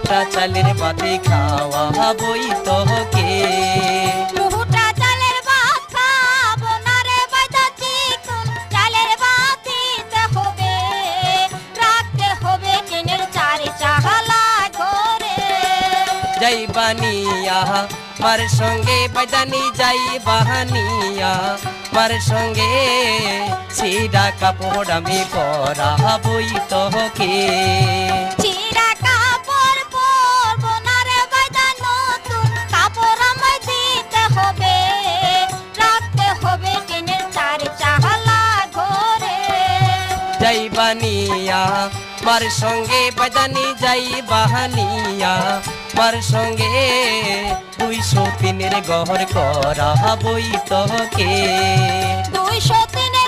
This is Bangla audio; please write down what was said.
দুটা চালের ভাতে খাওয়াবই তোকে। দুটা চালের ভাত খাবো না রে বাইদা চিকুন, চালের ভাত দিতে হবে, রাখতে হবে টিনের চারি চালা ঘরে। যাই বানিয়া মার সঙ্গে বাইদানি যাই বাহানিয়া মার সঙ্গে ছিড়া কাপড় আমি পরাবই তোকে। চিরা কাপড় পরবো না রে বাইদা, নতুন কাপড় আমায় দিতে হবে, রাখতে হবে টিনের চারি চালা ঘরে। যাই বানিয়া মার সঙ্গে বাইদানি যাই বাহানিয়া মার সঙ্গে 203 ঘর করাবই তোকে। 203